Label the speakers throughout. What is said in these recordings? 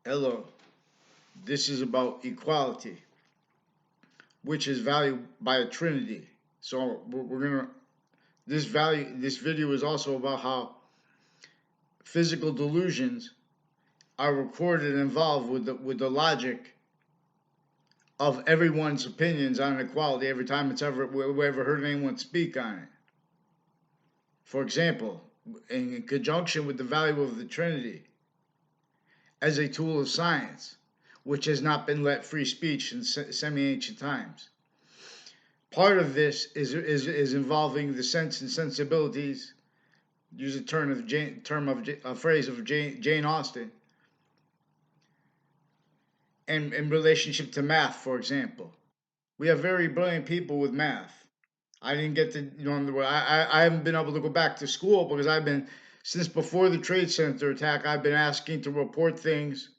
Speaker 1: Hello, this is about equality, which is valued by a trinity. So we're gonna this video is also about how physical delusions are recorded and involved with the logic of everyone's opinions on equality every time we ever heard anyone speak on it. For example, in conjunction with the value of the trinity as a tool of science, which has not been let free speech in semi-ancient times. Part of this is involving the sense and sensibilities. Use a a phrase of Jane Austen, and in relationship to math, for example. We have very brilliant people with math. I didn't get to, I haven't been able to go back to school because since before the Trade Center attack, I've been asking to report things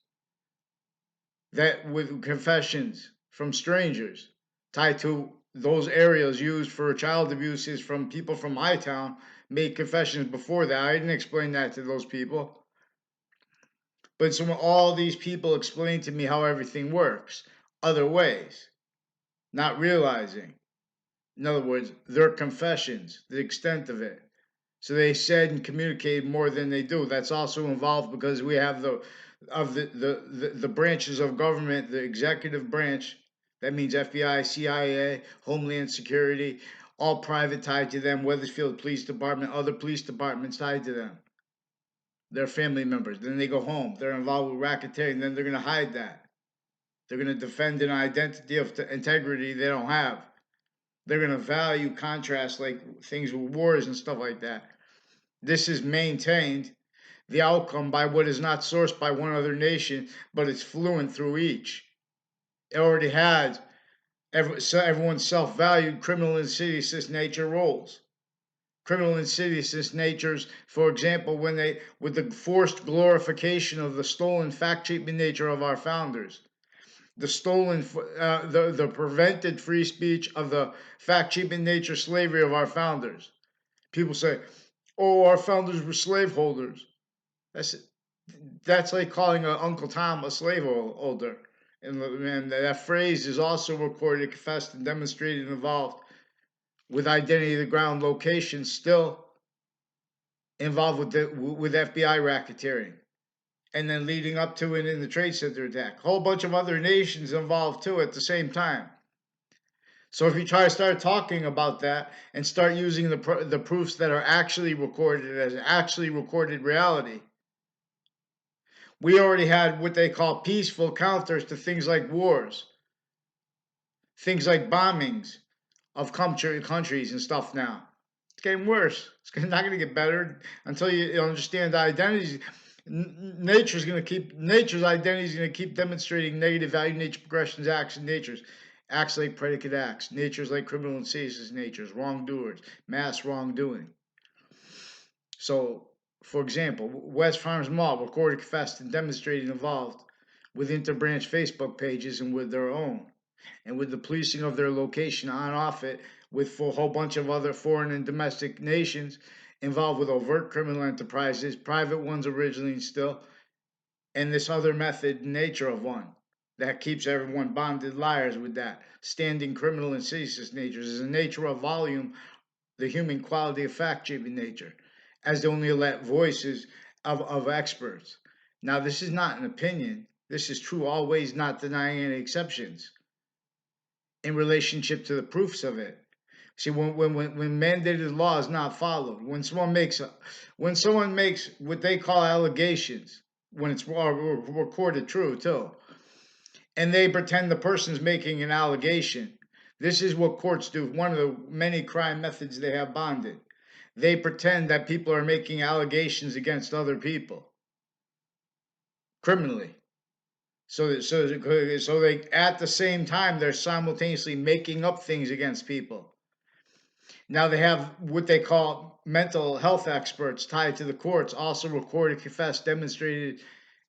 Speaker 1: that with confessions from strangers tied to those areas used for child abuses from people from my town made confessions before that. I didn't explain that to those people. But all these people explained to me how everything works, other ways, not realizing. In other words, their confessions, the extent of it. So they said and communicated more than they do. That's also involved because we have the branches of government, the executive branch, that means FBI, CIA, Homeland Security, all private tied to them, Weathersfield Police Department, other police departments tied to them. They're family members. Then they go home. They're involved with racketeering. Then they're going to hide that. They're going to defend an identity of integrity they don't have. They're going to value contrast like things with wars and stuff like that. This is maintained, the outcome, by what is not sourced by one other nation, but it's fluent through each. It already has everyone's self-valued criminal insidiousness nature roles. Criminal insidiousness natures, for example, with the forced glorification of the stolen fact-cheaping nature of our founders, the prevented free speech of the fact-cheaping nature slavery of our founders. People say, "Oh, our founders were slaveholders." That's like calling Uncle Tom a slaveholder. And that phrase is also recorded, confessed, and demonstrated and involved with identity of the ground location, still involved with FBI racketeering, and then leading up to it in the Trade Center attack. A whole bunch of other nations involved too at the same time. So if you try to start talking about that and start using the proofs that are actually recorded as actually recorded reality, we already had what they call peaceful counters to things like wars, things like bombings of countries and stuff now. It's getting worse. It's not going to get better until you understand the identities. Nature's identity is going to keep demonstrating negative value, nature progressions, acts, and natures. Acts like predicate acts, natures like criminal and seditious natures, wrongdoers, mass wrongdoing. So, for example, West Farms Mall recorded, confessed, and demonstrated involved with interbranch Facebook pages and with their own, and with the policing of their location on off it, with a whole bunch of other foreign and domestic nations involved with overt criminal enterprises, private ones originally still, and this other method nature of one that keeps everyone bonded liars with that. Standing criminal and seditious natures is a nature of volume, the human quality of fact-shaping nature, as the only elect voices of experts. Now, this is not an opinion. This is true, always, not denying any exceptions in relationship to the proofs of it. See, when mandated law is not followed, when someone makes what they call allegations, when it's recorded true too, and they pretend the person's making an allegation. This is what courts do. One of the many crime methods they have bonded. They pretend that people are making allegations against other people criminally. So they at the same time they're simultaneously making up things against people. Now they have what they call mental health experts tied to the courts, also recorded, confessed, demonstrated,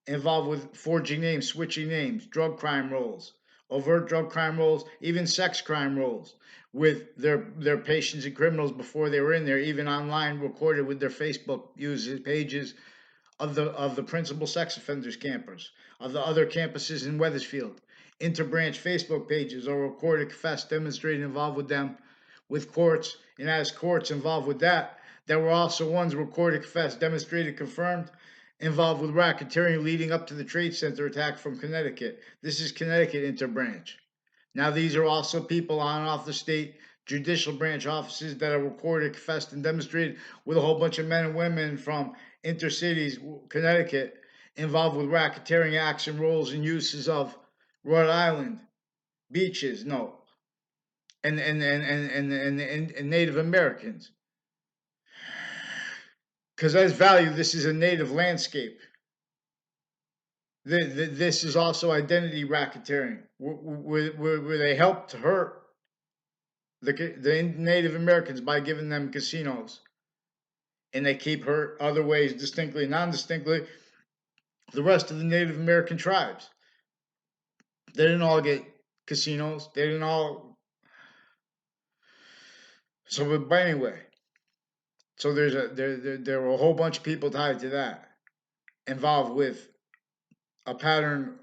Speaker 1: involved with forging names, switching names, drug crime roles, overt drug crime roles, even sex crime roles, with their patients and criminals before they were in there, even online, recorded with their Facebook users pages, of the principal sex offenders campers, of the other campuses in Weathersfield. Interbranch Facebook pages are recorded, confessed, demonstrated involved with them, with courts, and as courts involved with that, there were also ones recorded, confessed, demonstrated, confirmed, involved with racketeering leading up to the Trade Center attack from Connecticut. This is Connecticut Interbranch. Now, these are also people on and off the state judicial branch offices that are recorded, confessed, and demonstrated with a whole bunch of men and women from intercities, Connecticut, involved with racketeering acts and roles and uses of Rhode Island, beaches, no, and Native Americans. Because as value, this is a native landscape. This is also identity racketeering, where they help to hurt the Native Americans by giving them casinos, and they keep hurt other ways, distinctly, non-distinctly, the rest of the Native American tribes. They didn't all get casinos. They didn't all. So, but anyway, so there were a whole bunch of people tied to that, involved with a pattern.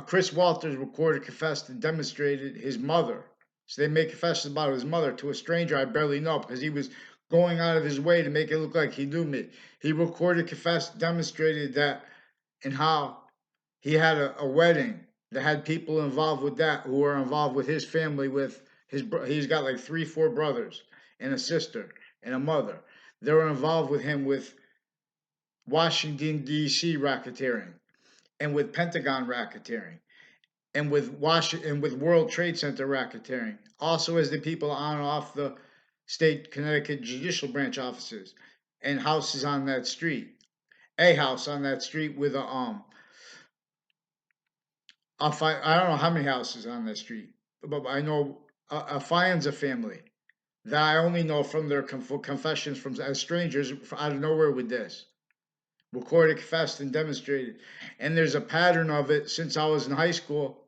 Speaker 1: Chris Walters recorded, confessed, and demonstrated his mother. So they made confessions about his mother to a stranger I barely know because he was going out of his way to make it look like he knew me. He recorded, confessed, demonstrated that and how he had a wedding that had people involved with that who were involved with his family. With he's got like 3, 4 brothers and a sister and a mother. They were involved with him with Washington D.C. racketeering and with Pentagon racketeering and with World Trade Center racketeering. Also, as the people on and off the state Connecticut judicial branch offices and houses on that street. A house on that street with I don't know how many houses on that street, but I know a Fianza family that I only know from their confessions from as strangers out of nowhere with this. Recorded, confessed, and demonstrated. And there's a pattern of it since I was in high school.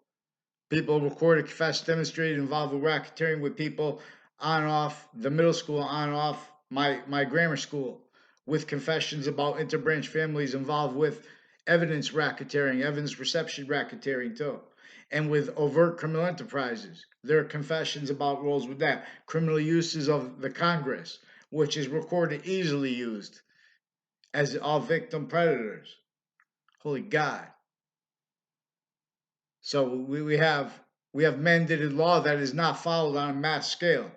Speaker 1: People recorded, confessed, demonstrated, involved with racketeering with people on and off the middle school, on and off my grammar school, with confessions about interbranch families involved with evidence racketeering, evidence reception racketeering too, and with overt criminal enterprises. There are confessions about roles with that, criminal uses of the Congress, which is recorded easily used as all victim predators. Holy God. So we have mandated law that is not followed on a mass scale.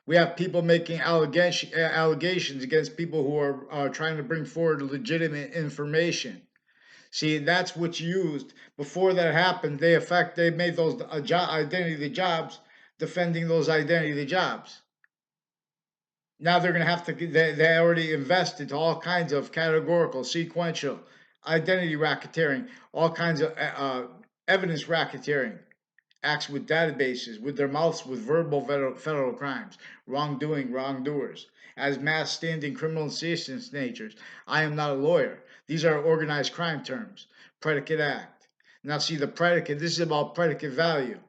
Speaker 1: We have people making allegations against people who are trying to bring forward legitimate information. See, that's what's used. Before that happened, they made those identity jobs, defending those identity jobs. Now they're going to have to. They already invested all kinds of categorical, sequential, identity racketeering, all kinds of evidence racketeering, acts with databases, with their mouths, with verbal federal crimes, wrongdoing, wrongdoers, as mass standing criminal assistance natures. I am not a lawyer. These are organized crime terms. Predicate act. Now, see the predicate. This is about predicate value,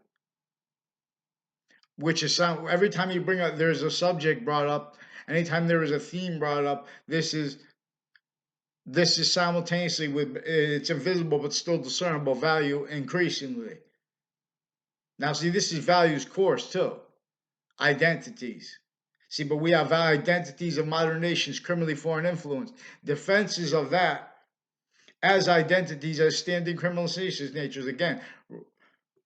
Speaker 1: which is every time you bring up, there's a subject brought up. Anytime there is a theme brought up, this is simultaneously with it's invisible but still discernible value increasingly. Now, see, this is values course too. Identities. See, but we have identities of modern nations, criminally foreign influence, defenses of that as identities as standing criminal natures. Again,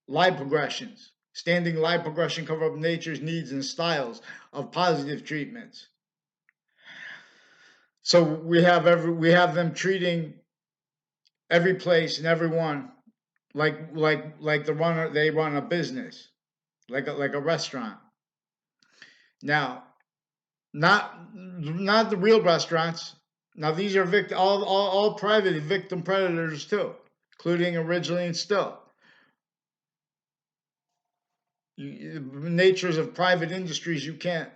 Speaker 1: lie progressions. Standing lie progression cover up nature's needs and styles of positive treatments. So we have them treating every place and everyone like they run a business, like a restaurant. Now, not the real restaurants. Now these are all private victim predators too, including originally and still. Natures of private industries you can't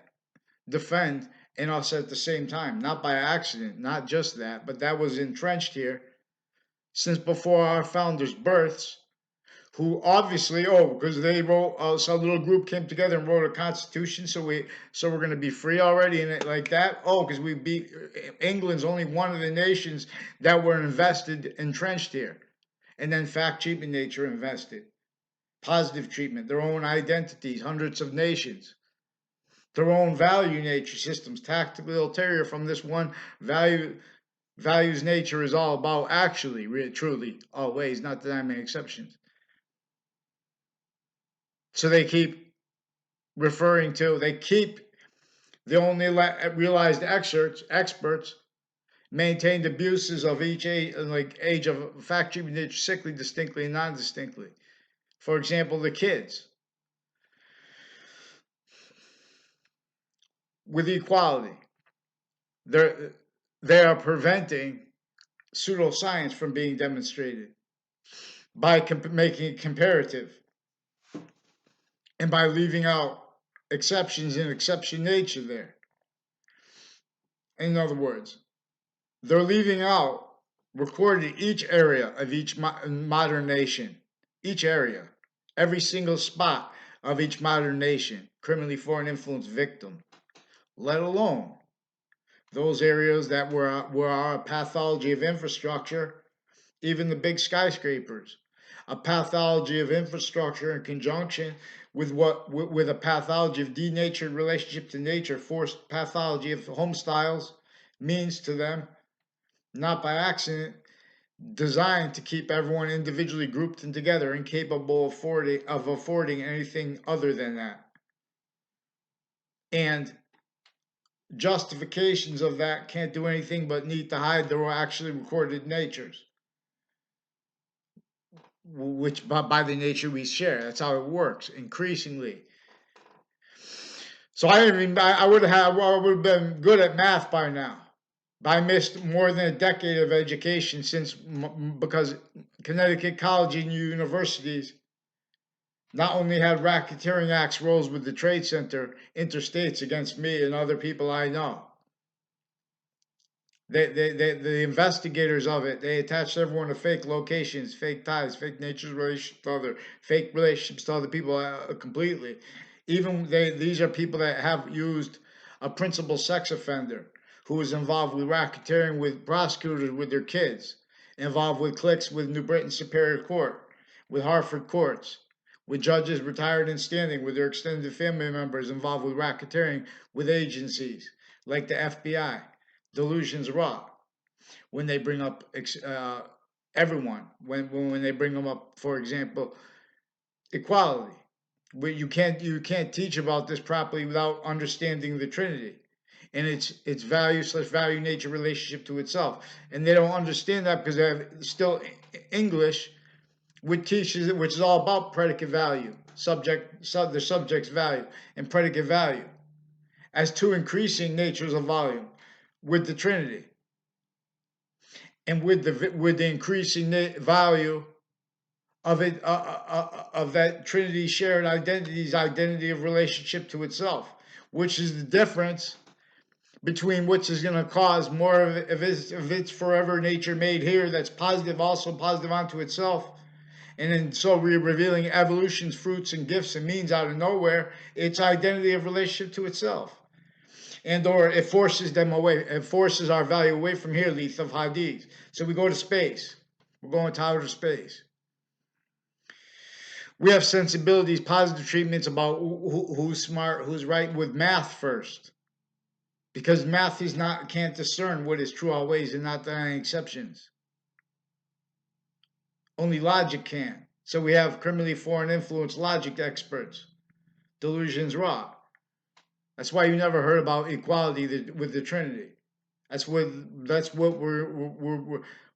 Speaker 1: defend and us at the same time, not by accident, not just that, but that was entrenched here since before our founders' births, who obviously, because they wrote, some little group came together and wrote a constitution, so we're going to be free already, and like that. Because we beat England's only one of the nations that were invested, entrenched here, and then fact treatment nature invested, positive treatment, their own identities, hundreds of nations, their own value nature systems, tactical ulterior from this one values nature is all about actually, really, truly, always, not that I make exceptions. So they keep referring to, they keep the only realized experts maintained abuses of each age, like age of fact treatment nature, sickly, distinctly, and non-distinctly. For example, the kids with equality, they're they are preventing pseudoscience from being demonstrated by making it comparative and by leaving out exceptions in exception nature there. In other words, they're leaving out recorded each area of each modern nation, each area, every single spot of each modern nation, criminally foreign influence victim, let alone those areas that were a pathology of infrastructure, even the big skyscrapers, a pathology of infrastructure in conjunction with a pathology of denatured relationship to nature, forced pathology of home styles, means to them, not by accident, designed to keep everyone individually grouped and together, incapable of affording anything other than that. And justifications of that can't do anything but need to hide their actually recorded natures, which by the nature we share. That's how it works increasingly. So I would have been good at math by now. But I missed more than a decade of education because Connecticut College and universities not only had racketeering acts rose with the Trade Center interstates against me and other people I know. The investigators of it, they attached everyone to fake locations, fake ties, fake nature's relationship to other, fake relationships to other people completely. Even these are people that have used a principal sex offender who was involved with racketeering with prosecutors with their kids, involved with cliques with New Britain Superior Court, with Hartford courts, with judges retired and standing, with their extended family members involved with racketeering with agencies like the FBI. Delusions raw when they bring up everyone when they bring them up, for example, equality. But you can't teach about this properly without understanding the Trinity and its value/value nature relationship to itself. And they don't understand that because they have still English, which teaches which is all about predicate value, the subject's value, and predicate value as two increasing natures of volume with the Trinity, and with the increasing value of it of that Trinity shared identity's identity of relationship to itself, which is the difference between which is going to cause more of its forever nature made here that's positive, also positive onto itself, and then so we're revealing evolution's fruits and gifts and means out of nowhere, its identity of relationship to itself. And or it forces them away, it forces our value away from here, Leith of Hadith. So we go to space. We're going to outer space. We have sensibilities, positive treatments about who's smart, who's right with math first. Because math can't discern what is true always and not any exceptions. Only logic can. So we have criminally foreign influence logic experts. Delusions raw. That's why you never heard about equality with the Trinity. That's what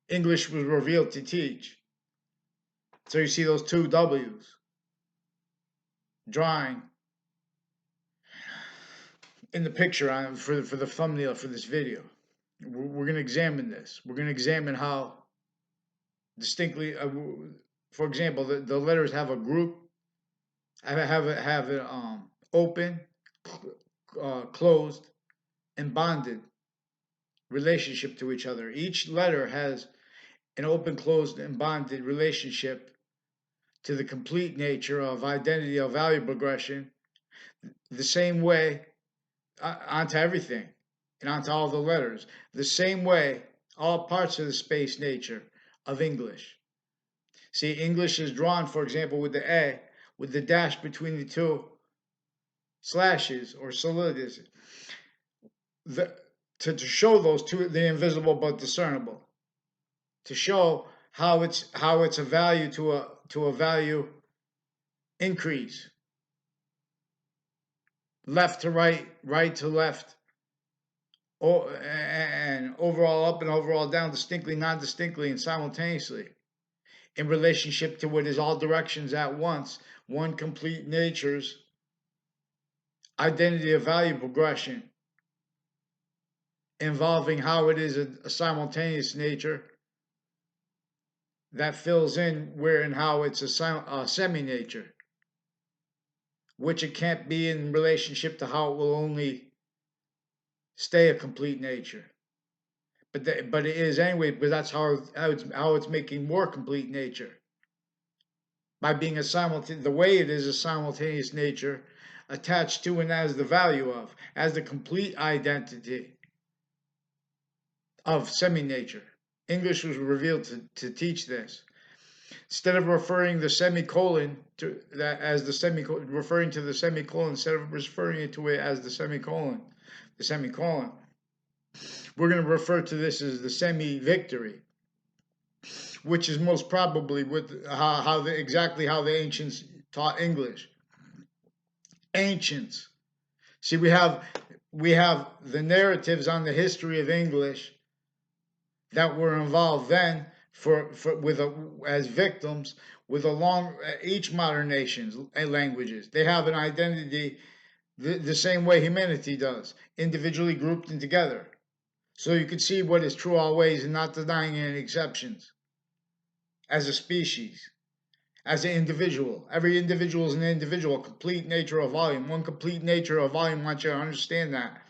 Speaker 1: English was revealed to teach. So you see those two W's drawing in the picture for the thumbnail for this video. We're going to examine this. We're going to examine how distinctly, for example, the letters have a group, have it open, closed, and bonded relationship to each other. Each letter has an open, closed, and bonded relationship to the complete nature of identity of value progression the same way onto everything and onto all the letters, the same way all parts of the space nature of English. See, English is drawn, for example, with the A, with the dash between the two slashes or solids, the, to show those two, the invisible but discernible, to show how it's a value to a value increase, left to right, right to left, and overall up and overall down, distinctly, non-distinctly, and simultaneously, in relationship to what is all directions at once, one complete nature's identity of value progression, involving how it is a simultaneous nature that fills in where and how it's a semi-nature, which it can't be in relationship to how it will only stay a complete nature. But it is anyway, because that's how it's making more complete nature by being the way it is a simultaneous nature attached to and as the value of, as the complete identity of semi-nature. English was revealed to teach this. Instead of referring the semicolon to that as the semicolon, referring to the semicolon instead of referring to it as the semicolon, we're going to refer to this as the semi-victory, which is most probably with exactly how the ancients taught English. Ancients. See, we have the narratives on the history of English that were involved then as victims with each modern nation's languages. They have an identity the same way humanity does, individually grouped and together. So you can see what is true always and not denying any exceptions. As a species, as an individual, every individual is an individual, complete nature of volume. One complete nature of volume. I want you to understand that.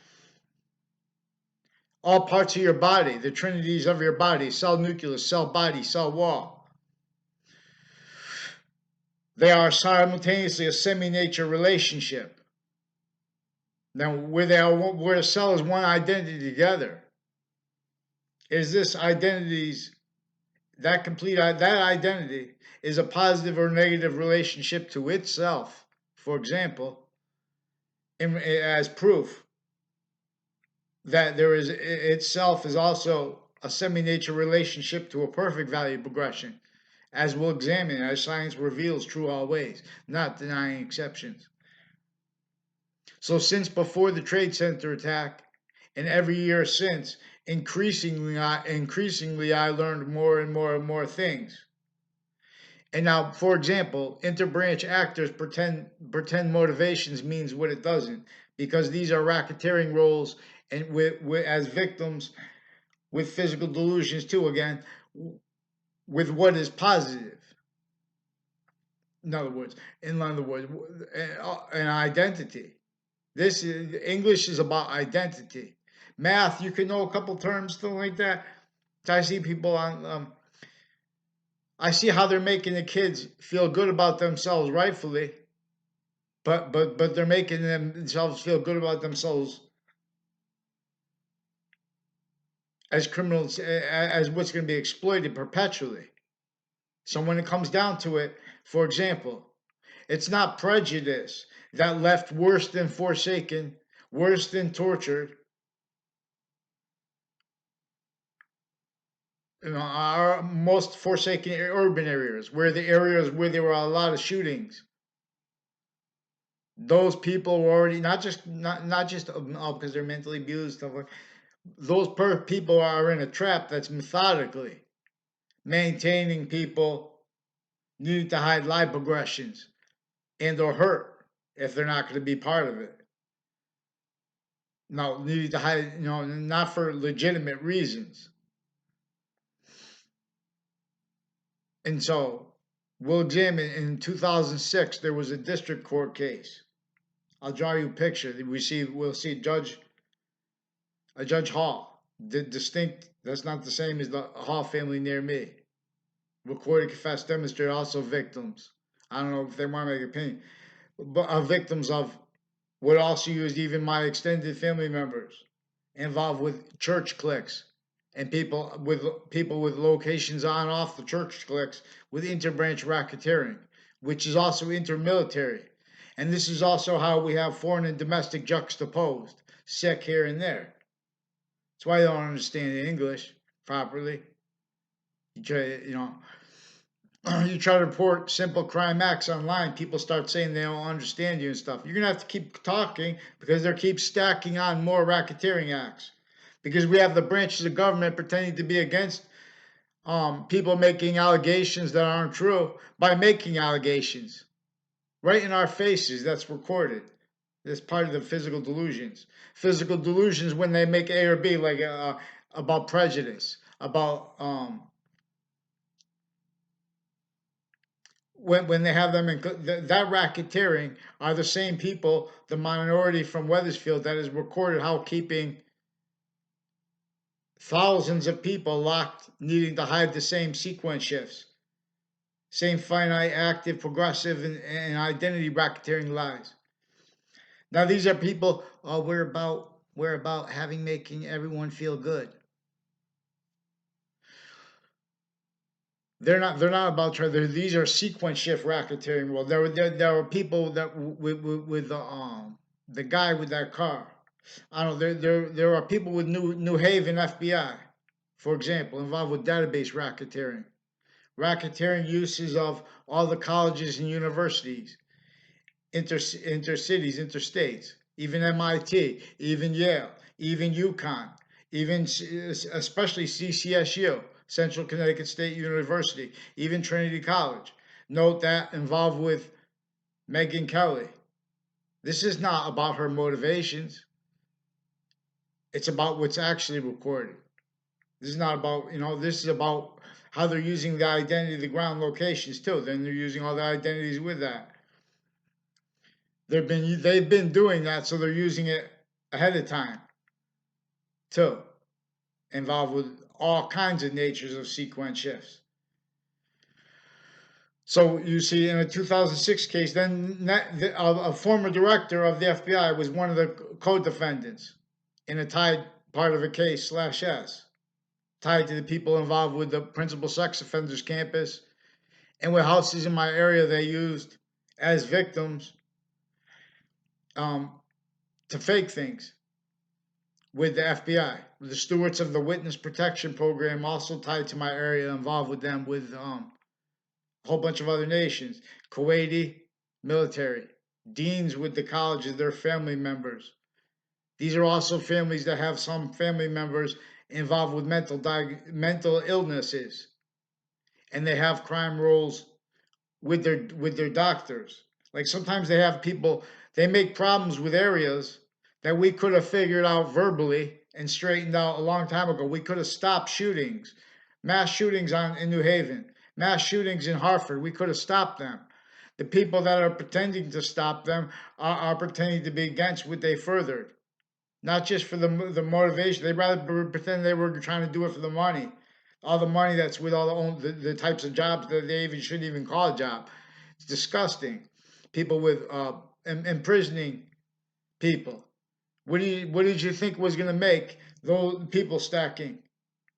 Speaker 1: All parts of your body, the trinities of your body, cell nucleus, cell body, cell wall, they are simultaneously a semi-nature relationship. Now, where a cell is one identity together, is this that identity is a positive or negative relationship to itself. For example, as proof that there is itself is also a semi-nature relationship to a perfect value progression, as we'll examine, as science reveals true always, not denying exceptions. So since before the Trade Center attack, and every year since, increasingly I learned more and more and more things. And now, for example, interbranch actors pretend motivations means what it doesn't, because these are racketeering roles, and as victims with physical delusions too. Again, with what is positive. In other words, an identity. English is about identity. Math, you can know a couple terms, something like that. I see people I see how they're making the kids feel good about themselves, rightfully, but they're making themselves feel good about themselves as criminals, as what's going to be exploited perpetually. So when it comes down to it, for example, it's not prejudice that left worse than forsaken, worse than tortured, our most forsaken urban areas, where there were a lot of shootings. Those people were already not just because they're mentally abused, stuff like those people are in a trap that's methodically maintaining people needing to hide life progressions and or hurt if they're not going to be part of it. No, needing to hide, not for legitimate reasons. And so we'll examine in 2006 there was a district court case. I'll draw you a picture. We'll see a Judge Hall. Distinct. That's not the same as the Hall family near me. Recorded, confessed, demonstrated, also victims. I don't know if they want to make opinion, but are victims of, would also use even my extended family members involved with church cliques and people with locations on off the church cliques with interbranch racketeering, which is also intermilitary. And this is also how we have foreign and domestic juxtaposed, sick here and there. That's why I don't understand English properly. You try, you know, you try to report simple crime acts online, people start saying they don't understand you and stuff. You're gonna have to keep talking because they keep stacking on more racketeering acts. Because we have the branches of government pretending to be against people making allegations that aren't true by making allegations right in our faces. That's recorded. That's part of the physical delusions. Physical delusions when they make A or B, like about prejudice, about when they have them in that racketeering are the same people, the minority from Weathersfield that is recorded how keeping thousands of people locked, needing to hide the same sequence shifts, same finite, active, progressive, and identity racketeering lies. Now these are people. Oh, we're about having making everyone feel good. They're not about trying. These are sequence shift racketeering. Well, there were people that with the guy with that car. I don't know. There are people with New Haven FBI, for example, involved with database racketeering. Racketeering uses of all the colleges and universities, intercities, interstates, even MIT, even Yale, even UConn, even especially CCSU, Central Connecticut State University, even Trinity College. Note that involved with Megyn Kelly. This is not about her motivations. It's about what's actually recorded. This is not about, this is about how they're using the identity of the ground locations too. Then they're using all the identities with that. They've been doing that, so they're using it ahead of time too, involved with all kinds of natures of sequence shifts. So you see, in a 2006 case, then a former director of the FBI was one of the co-defendants in a tied part of a case slash S, tied to the people involved with the principal sex offenders campus and with houses in my area they used as victims um, to fake things with the FBI. The stewards of the witness protection program also tied to my area, involved with them with a whole bunch of other nations. Kuwaiti military, deans with the colleges, their family members. These are also families that have some family members involved with mental illnesses, and they have crime rolls with their doctors. Like sometimes they have people, they make problems with areas that we could have figured out verbally and straightened out a long time ago. We could have stopped shootings, mass shootings in New Haven, mass shootings in Hartford. We could have stopped them. The people that are pretending to stop them are pretending to be against what they furthered, not just for the motivation. They rather pretend they were trying to do it for the money, all the money that's with all the types of jobs that they even shouldn't even call a job. It's disgusting. People with imprisoning people. What did you think was going to make those people stacking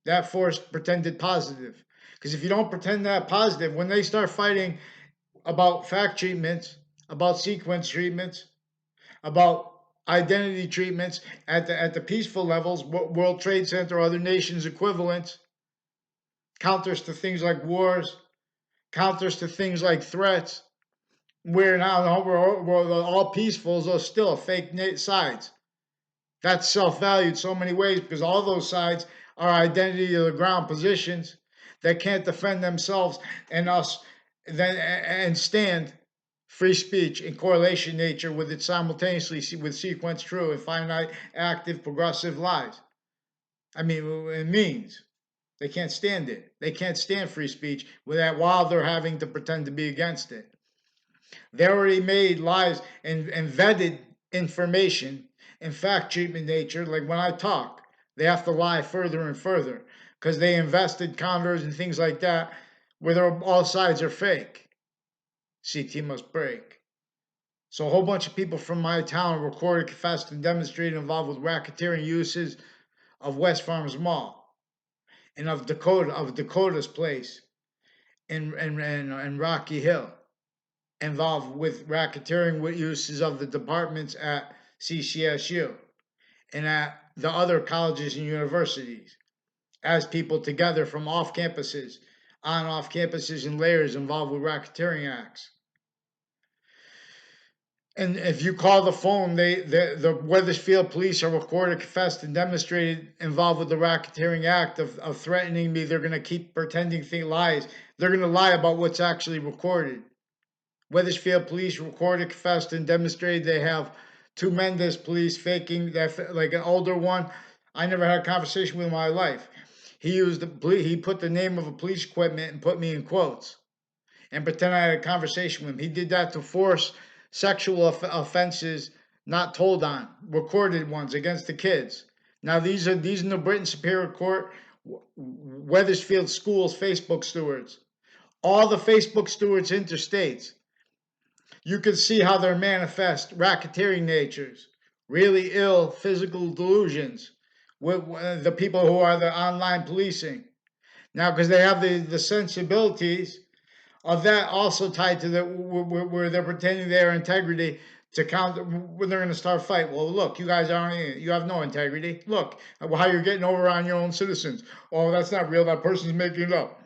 Speaker 1: that force pretended positive? Because if you don't pretend that positive, when they start fighting about fact treatments, about sequence treatments, about identity treatments at the peaceful levels, World Trade Center, other nations equivalents, counters to things like wars, counters to things like threats. Where now we're all peacefuls are still fake sides. That's self-valued so many ways because all those sides are identity of the ground positions that can't defend themselves and us then and stand free speech in correlation nature with it simultaneously with sequence true and finite active progressive lies. I mean, it means they can't stand it. They can't stand free speech with that while they're having to pretend to be against it. They already made lies and vetted information in fact treatment nature. Like when I talk, they have to lie further and further because they invested counters and things like that where all sides are fake. CT must break. So a whole bunch of people from my town recorded, confessed, and demonstrated involved with racketeering uses of West Farms Mall and of Dakota's place in Rocky Hill, involved with racketeering with uses of the departments at CCSU and at the other colleges and universities, as people together from off campuses, on off campuses, and layers involved with racketeering acts. And if you call the phone, the Weathersfield police are recorded, confessed, and demonstrated involved with the racketeering act of threatening me. They're going to keep pretending lies. They're going to lie about what's actually recorded. Weathersfield police recorded, confessed, and demonstrated they have two Mendez police faking that, like an older one. I never had a conversation with him in my life. He put the name of a police equipment and put me in quotes and pretend I had a conversation with him. He did that to force sexual offenses not told on, recorded ones against the kids. Now these are in the Britain Superior Court, Weathersfield Schools Facebook stewards. All the Facebook stewards interstates. You can see how they're manifest racketeering natures, really ill physical delusions with the people who are the online policing. Now, because they have the sensibilities of that also tied to the where they're pretending their integrity to count when they're going to start fight. Well, look, you guys aren't. You have no integrity. Look how you're getting over on your own citizens. Oh, that's not real. That person's making it up.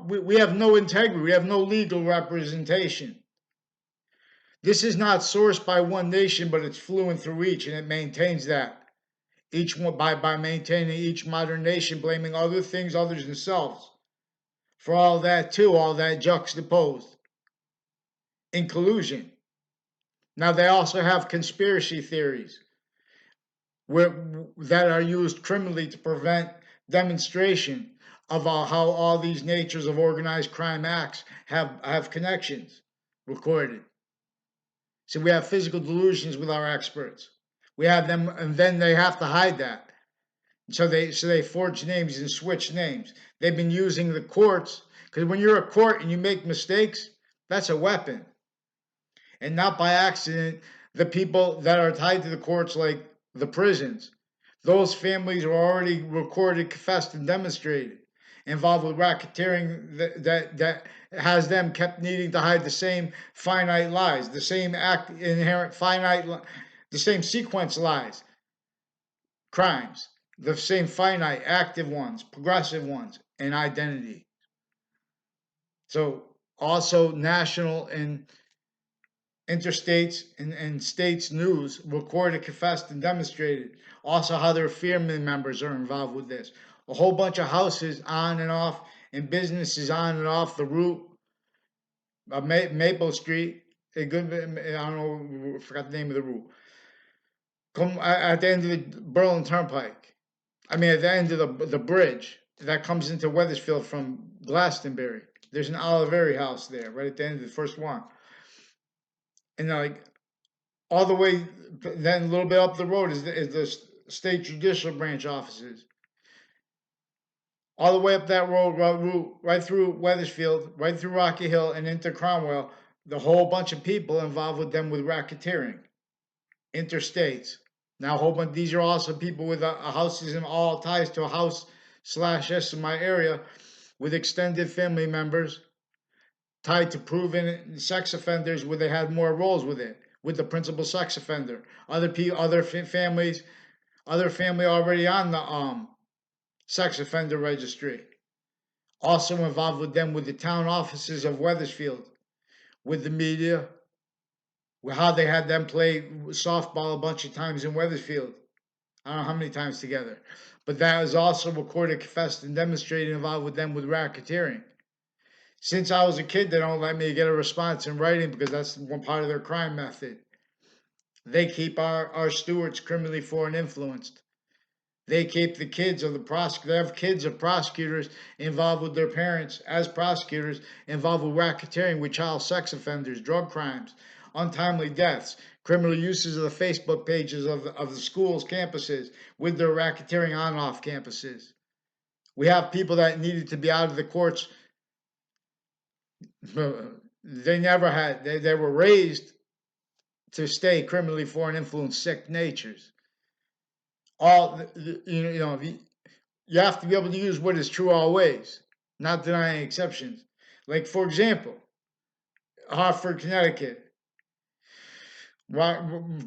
Speaker 1: We have no integrity. We have no legal representation. This is not sourced by one nation, but it's fluent through each, and it maintains that. Each one by maintaining each modern nation, blaming other things, others themselves. For all that too, all that juxtaposed in collusion. Now they also have conspiracy theories that are used criminally to prevent demonstration of how all these natures of organized crime acts have connections recorded. So we have physical delusions with our experts. We have them, and then they have to hide that. So they forge names and switch names. They've been using the courts because when you're a court and you make mistakes, that's a weapon. And not by accident, the people that are tied to the courts, like the prisons, those families are already recorded, confessed, and demonstrated involved with racketeering that has them kept needing to hide the same finite lies, the same inherent finite, the same sequence lies, crimes, the same finite active ones, progressive ones, and identity. So also national and interstates and states news recorded, confessed, and demonstrated. Also how their family members are involved with this. A whole bunch of houses on and off and businesses on and off the route of Maple Street. I don't know, I forgot the name of the route. Come at the end of the Berlin Turnpike. I mean, at the end of the bridge that comes into Weathersfield from Glastonbury. There's an Oliveri house there, right at the end of the first one. And like all the way, then a little bit up the road is the state judicial branch offices. All the way up that road, right through Weathersfield, right through Rocky Hill, and into Cromwell. The whole bunch of people involved with them with racketeering, interstates. Now, a whole bunch. These are also people with houses and all ties to a house slash S in my area, with extended family members tied to proven sex offenders where they had more roles with it, with the principal sex offender. Other families, other family already on the sex offender registry. Also involved with them with the town offices of Weathersfield, with the media, with how they had them play softball a bunch of times in Weathersfield. I don't know how many times together. But that was also recorded, confessed, and demonstrated involved with them with racketeering. Since I was a kid, they don't let me get a response in writing because that's one part of their crime method. They keep our stewards criminally foreign influenced. They keep the kids of the prosecutor. They have kids of prosecutors involved with their parents as prosecutors, involved with racketeering, with child sex offenders, drug crimes, untimely deaths, criminal uses of the Facebook pages of the schools, campuses, with their racketeering on and off campuses. We have people that needed to be out of the courts They never had. They were raised to stay criminally foreign influence sick natures. You know, you have to be able to use what is true always, not denying exceptions. Like for example, Hartford, Connecticut. Right,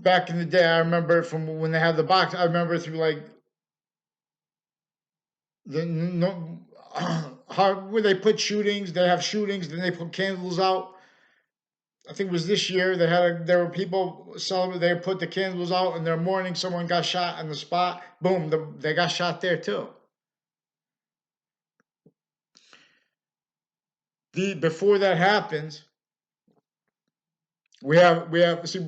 Speaker 1: back in the day, I remember from when they had the box. I remember through like the no, where they put shootings. They have shootings, then they put candles out. I think it was this year. There were people selling. They put the candles out in their morning. Someone got shot on the spot. Boom, they got shot there too. Before that happens, we have see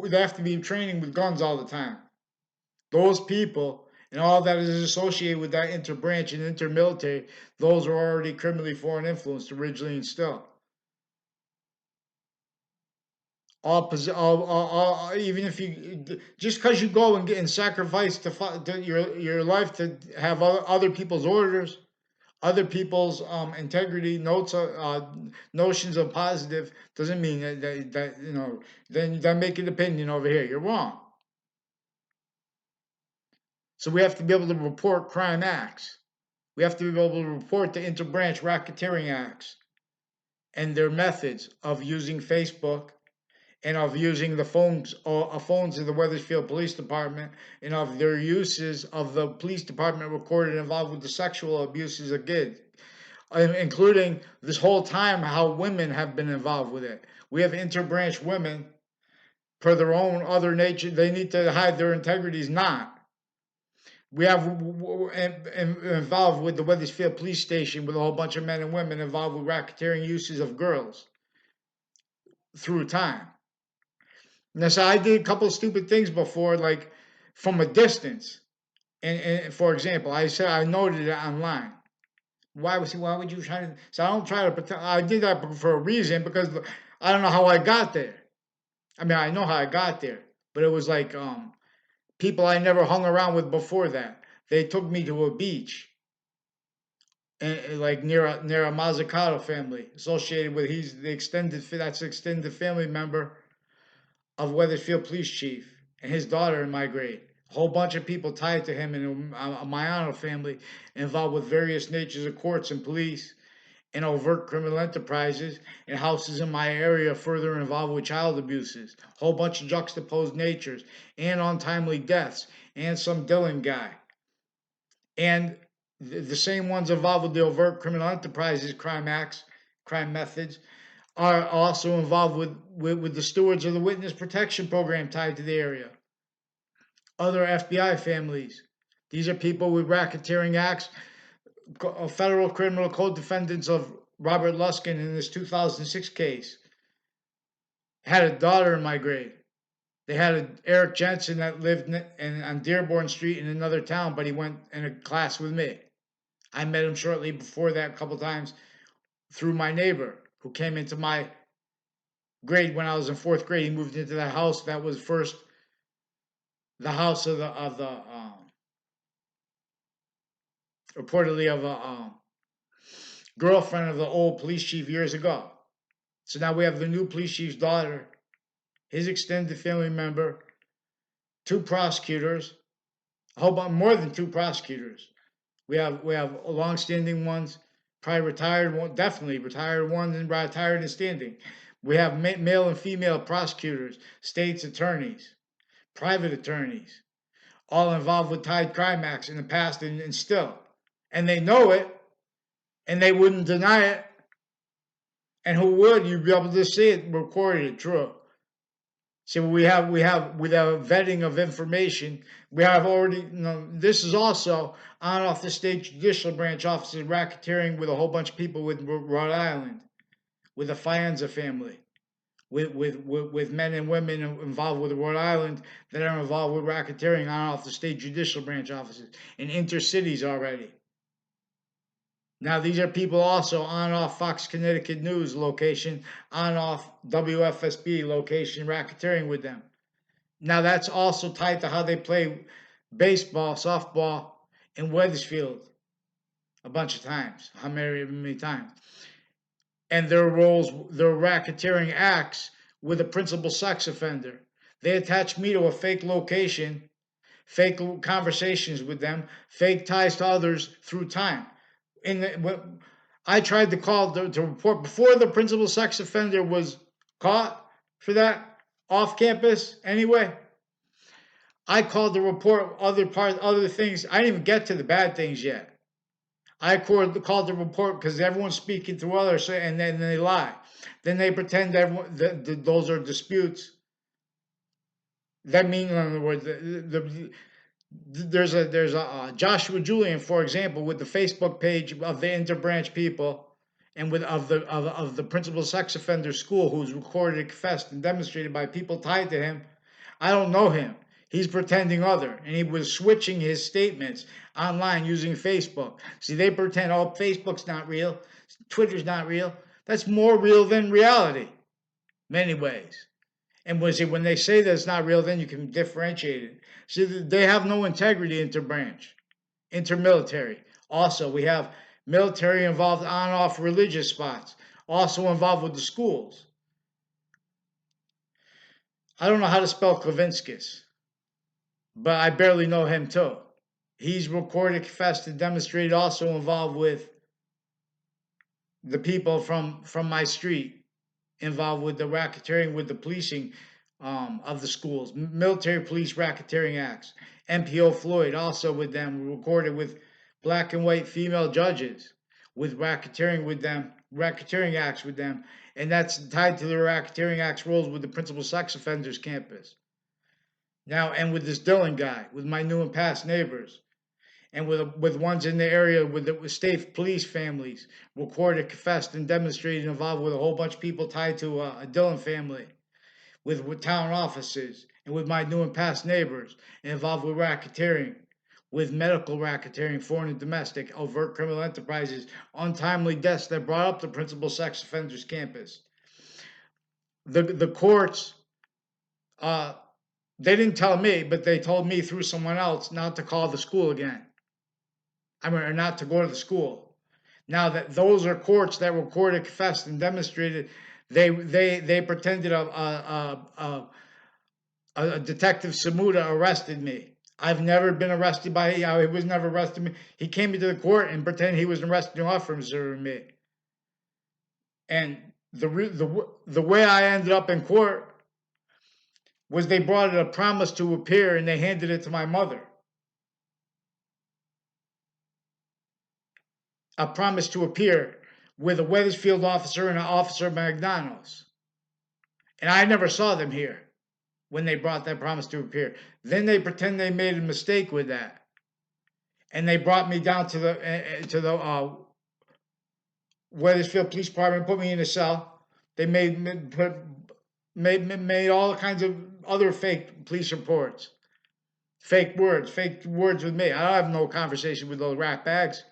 Speaker 1: they have to be training with guns all the time. Those people and all that is associated with that interbranch and intermilitary, those are already criminally foreign influenced originally and still. Even if you just because you go and sacrifice your life to have other people's orders, other people's integrity notions of positive doesn't mean that you know then make an opinion over here. You're wrong. So we have to be able to report crime acts. We have to be able to report the interbranch racketeering acts and their methods of using Facebook and of using the phones of the Wethersfield Police Department and of their uses of the police department recorded involved with the sexual abuses of kids, including this whole time how women have been involved with it. We have interbranch women per their own other nature. They need to hide their integrities, not. We have involved with the Wethersfield Police Station with a whole bunch of men and women involved with racketeering uses of girls through time. Now, so I did a couple of stupid things before, like from a distance. And for example, I said I noted it online. Why would you try to? So I don't try to pretend. I did that for a reason because I don't know how I got there. I mean, I know how I got there, but it was like people I never hung around with before that. They took me to a beach and like near a Mazzucato family associated with he's the extended family member of Wethersfield Police Chief and his daughter in my grade. A whole bunch of people tied to him and a Mayano family involved with various natures of courts and police and overt criminal enterprises and houses in my area further involved with child abuses. A whole bunch of juxtaposed natures and untimely deaths and some Dylan guy. And the same ones involved with the overt criminal enterprises, crime acts, crime methods, are also involved with the stewards of the witness protection program tied to the area. Other FBI families. These are people with racketeering acts, federal criminal code defendants of Robert Luskin in this 2006 case. Had a daughter in my grade. They had Eric Jensen that lived on Dearborn Street in another town, but he went in a class with me. I met him shortly before that a couple times through my neighbor who came into my grade when I was in fourth grade. He moved into the house that was first the house of the reportedly of a girlfriend of the old police chief years ago. So now we have the new police chief's daughter, his extended family member, two prosecutors, a whole bunch more than two prosecutors. We have long-standing ones, probably retired one, definitely retired ones, and retired and standing. We have male and female prosecutors, state's attorneys, private attorneys, all involved with tied crime acts in the past and still. And they know it, and they wouldn't deny it. And who would? You'd be able to see it recorded, true. So we have with our vetting of information, we have already, this is also on off the state judicial branch officers racketeering with a whole bunch of people with Rhode Island, with the Fianza family, with men and women involved with Rhode Island that are involved with racketeering on off the state judicial branch offices in intercities already. Now, these are people also on off Fox Connecticut News location, on off WFSB location, racketeering with them. Now, that's also tied to how they play baseball, softball in Wethersfield a bunch of times. How many times? and their roles, their racketeering acts with a principal sex offender. They attached me to a fake location, fake conversations with them, fake ties to others through time. I tried to call to report before the principal sex offender was caught for that off campus anyway. I called to report other things. I didn't even get to the bad things yet. I called the report because everyone's speaking to others, and then they lie. Then they pretend that those are disputes. That means, in other words, there's a Joshua Julian, for example, with the Facebook page of the interbranch people, and with of the principal sex offender school, who's recorded, confessed, and demonstrated by people tied to him. I don't know him. He's pretending other, and he was switching his statements online using Facebook. See, they pretend, oh, Facebook's not real, Twitter's not real. That's more real than reality, many ways. And when they say that it's not real, then you can differentiate it. See, they have no integrity interbranch, intermilitary. Also, we have military involved on off religious spots, also involved with the schools. I don't know how to spell Klavinskis, but I barely know him too. He's recorded, confessed, and demonstrated, also involved with the people from my street, involved with the racketeering, with the policing of the schools, military police racketeering acts. MPO Floyd also with them, recorded with black and white female judges, with racketeering with them, racketeering acts with them, and that's tied to the racketeering acts roles with the principal sex offenders campus. Now, and with this Dillon guy, with my new and past neighbors, and with ones in the area with state police families, recorded, confessed, and demonstrated, involved with a whole bunch of people tied to a Dillon family, with town offices, and with my new and past neighbors, and involved with racketeering, with medical racketeering, foreign and domestic, overt criminal enterprises, untimely deaths that brought up the principal sex offenders campus. The courts, they didn't tell me, but they told me through someone else not to call the school again. I mean, or not to go to the school. Now that those are courts that recorded, confessed, and demonstrated, they pretended a detective Samuda arrested me. I've never been arrested by. He was never arrested me. He came into the court and pretended he was an arresting officer of me. And the way I ended up in court was they brought it a promise to appear and they handed it to my mother. A promise to appear with a Wethersfield officer and an officer of McDonald's. And I never saw them here when they brought that promise to appear. Then they pretend they made a mistake with that. And they brought me down to the Wethersfield Police Department, put me in a cell. They made all kinds of other fake police reports. Fake words with me. I don't have no conversation with those rat bags.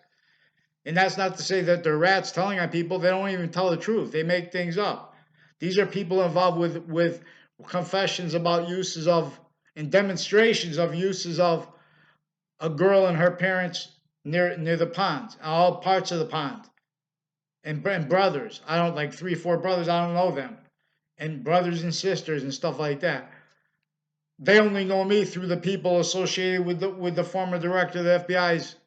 Speaker 1: And that's not to say that they're rats telling on people. They don't even tell the truth. They make things up. These are people involved with confessions about uses of and demonstrations of uses of a girl and her parents near the pond, all parts of the pond, and brothers. I don't like 3, 4 brothers. I don't know them, and brothers and sisters and stuff like that. They only know me through the people associated with the former director of the FBI's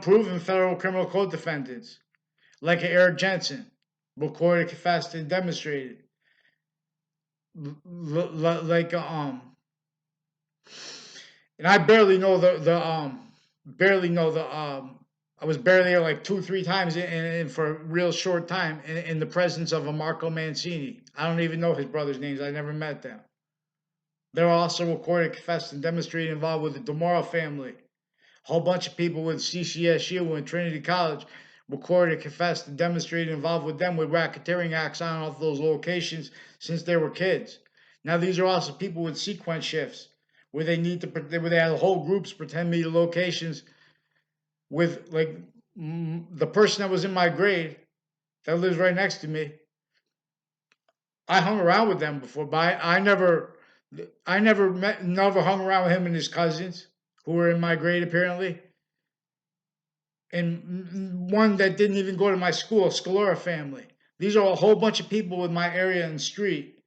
Speaker 1: proven federal criminal code defendants, like Eric Jensen, recorded, confessed, and demonstrated, like and I I was barely there like 2, 3 times in for a real short time in the presence of a Marco Mancini. I don't even know his brothers' names. I never met them. They're also recorded, confessed, and demonstrated involved with the DeMora family. A whole bunch of people with CCSU and Trinity College recorded, confessed, and demonstrated involved with them with racketeering acts on off those locations since they were kids. Now these are also people with sequence shifts where they have whole groups pretend me to locations with like the person that was in my grade that lives right next to me. I hung around with them before, but I never hung around with him and his cousins who were in my grade apparently. and one that didn't even go to my school, Scalora family. These are a whole bunch of people with my area and street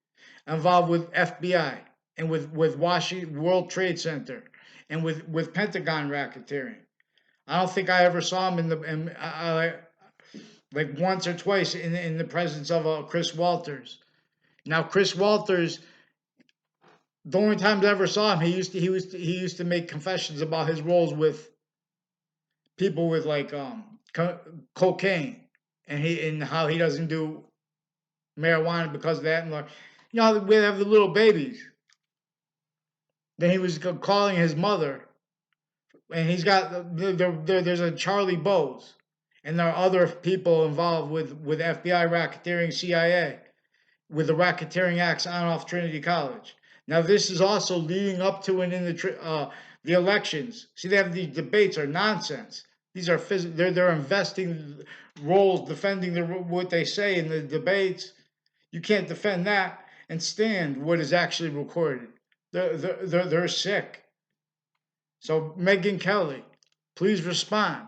Speaker 1: involved with FBI and with Washington World Trade Center and with Pentagon racketeering. I don't think I ever saw him like once or twice in the presence of Chris Walters. Now Chris Walters, the only times I ever saw him, he used to make confessions about his roles with people with like cocaine, and how he doesn't do marijuana because of that. And like, we have the little babies. Then he was calling his mother, and he's got there's a Charlie Bowes, and there are other people involved with FBI racketeering, CIA, with the racketeering acts on off Trinity College. Now this is also leading up to and in the elections. See, they have these debates are nonsense. These are they're investing roles, defending what they say in the debates. You can't defend that and stand what is actually recorded. They're sick. So Megan Kelly, please respond.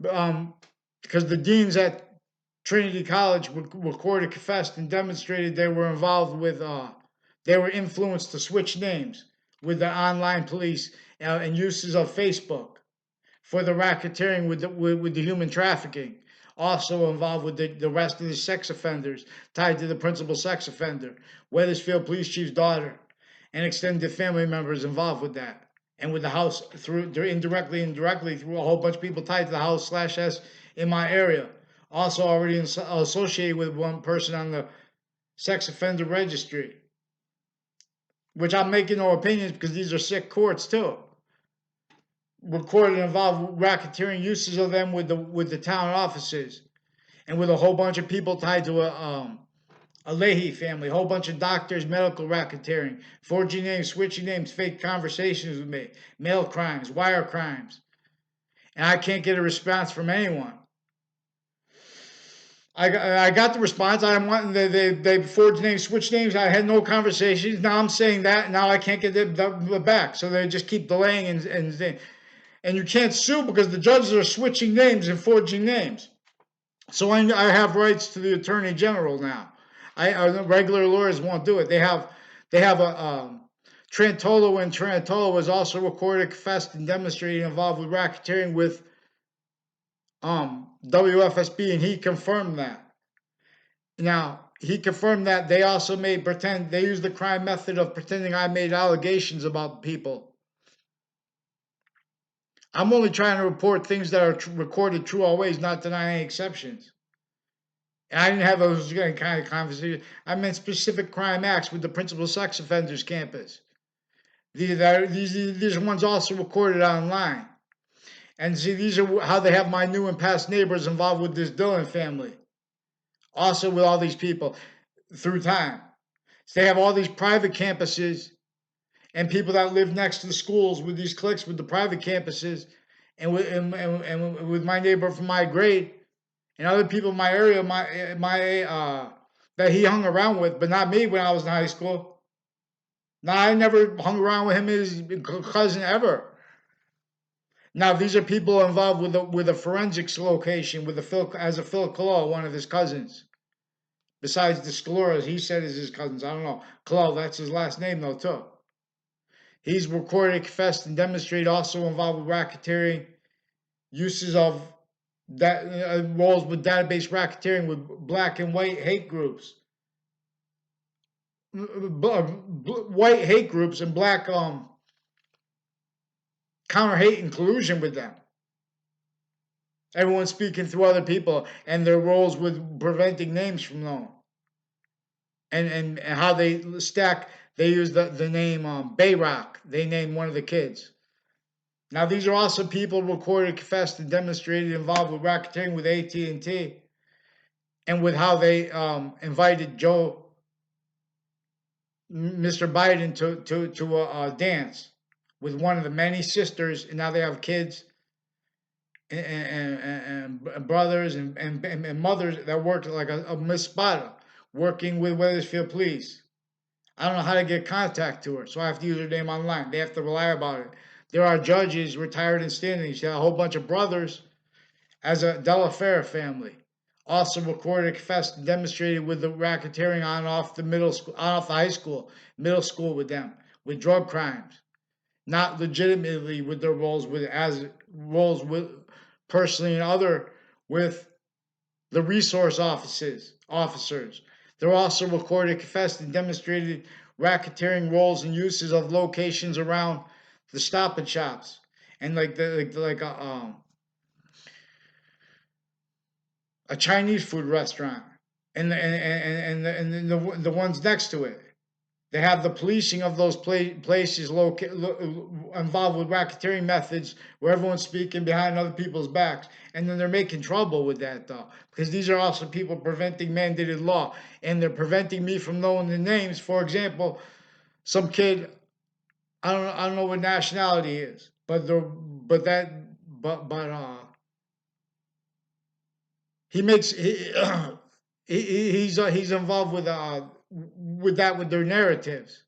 Speaker 1: Because the deans at Trinity College recorded, confessed, and demonstrated they were involved with, they were influenced to switch names with the online police and uses of Facebook for the racketeering with the human trafficking. Also involved with the rest of the sex offenders tied to the principal sex offender, Wethersfield Police Chief's daughter, and extended family members involved with that. And with the house through indirectly through a whole bunch of people tied to the house slash S in my area. Also already associated with one person on the sex offender registry, which I'm making no opinions because these are sick courts too. Recorded involved racketeering uses of them with the town offices, and with a whole bunch of people tied to a Leahy family, a whole bunch of doctors, medical racketeering, forging names, switching names, fake conversations with me, mail crimes, wire crimes, and I can't get a response from anyone. I got the response. I want they forged names, switched names. I had no conversations. Now I'm saying that. Now I can't get the back. So they just keep delaying and you can't sue because the judges are switching names and forging names. So I have rights to the attorney general now. Regular lawyers won't do it. They have a Trantolo, and Trantolo was also recorded, confessed, and demonstrated involved with racketeering with WFSB, and he confirmed that. Now, he confirmed that they also they used the crime method of pretending I made allegations about people. I'm only trying to report things that are recorded true always, not denying exceptions. And I didn't have those kind of conversations. I meant specific crime acts with the principal sex offenders campus. These ones also recorded online. And see, these are how they have my new and past neighbors involved with this Dillon family. Also with all these people through time. So they have all these private campuses and people that live next to the schools with these cliques with the private campuses and with my neighbor from my grade and other people in my area, that he hung around with, but not me when I was in high school. Now I never hung around with him as his cousin ever. Now these are people involved with a forensics location with as a Phil Colo, one of his cousins. Besides the Scaloras, he said is his cousins. I don't know. Colo, that's his last name though too. He's recorded, confessed, and demonstrated also involved with racketeering, uses of that roles with database racketeering with black and white hate groups, white hate groups and black counter hate and collusion with them. Everyone speaking through other people and their roles with preventing names from known. And how they stack, they use the name Bayrock. They named one of the kids. Now these are also people recorded, confessed, and demonstrated involved with racketeering with AT&T and with how they invited Mr. Biden to a dance with one of the many sisters, and now they have kids and brothers and mothers that work like a Miss Spada working with Wethersfield Police. I don't know how to get contact to her, so I have to use her name online. They have to lie about it. There are judges, retired and standing. You have a whole bunch of brothers as a Delafair family. Also recorded, confessed, and demonstrated with the racketeering on and off the middle school, on and off the high school, middle school with them, with drug crimes, not legitimately with their roles with as roles with personally and other with the resource officers. They're also recorded, confessed, and demonstrated racketeering roles and uses of locations around the Stop and Shops and a Chinese food restaurant and the ones next to it. They have the policing of those places involved with racketeering methods where everyone's speaking behind other people's backs. And then they're making trouble with that, though, because these are also people preventing mandated law. And they're preventing me from knowing the names. For example, some kid, I don't know what nationality he is, but he makes, he's involved with that, with their narratives.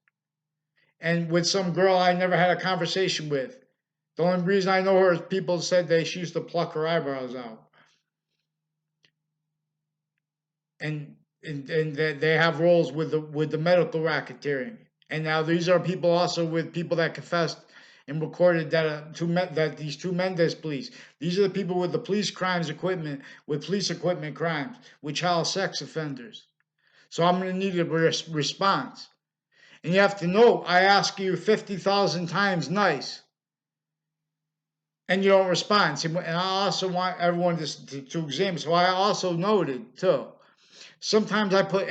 Speaker 1: And with some girl I never had a conversation with. The only reason I know her is people said she used to pluck her eyebrows out. And they have roles with the medical racketeering. And now these are people also with people that confessed and recorded that these two Mendez police. These are the people with the police crimes equipment, with police equipment crimes, with child sex offenders. So I'm going to need a response. And you have to know, I ask you 50,000 times nice, and you don't respond. And I also want everyone to examine. So I also noted, too, sometimes I put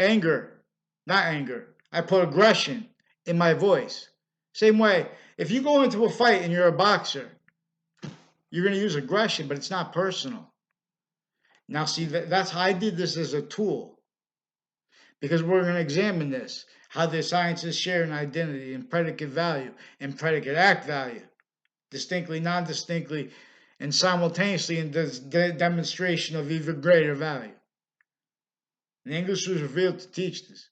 Speaker 1: not anger, I put aggression in my voice. Same way, if you go into a fight and you're a boxer, you're going to use aggression, but it's not personal. Now, see, that's how I did this as a tool, because we're going to examine this, how the sciences share an identity and predicate value and predicate act value, distinctly, non-distinctly, and simultaneously in this demonstration of even greater value. And English was revealed to teach this.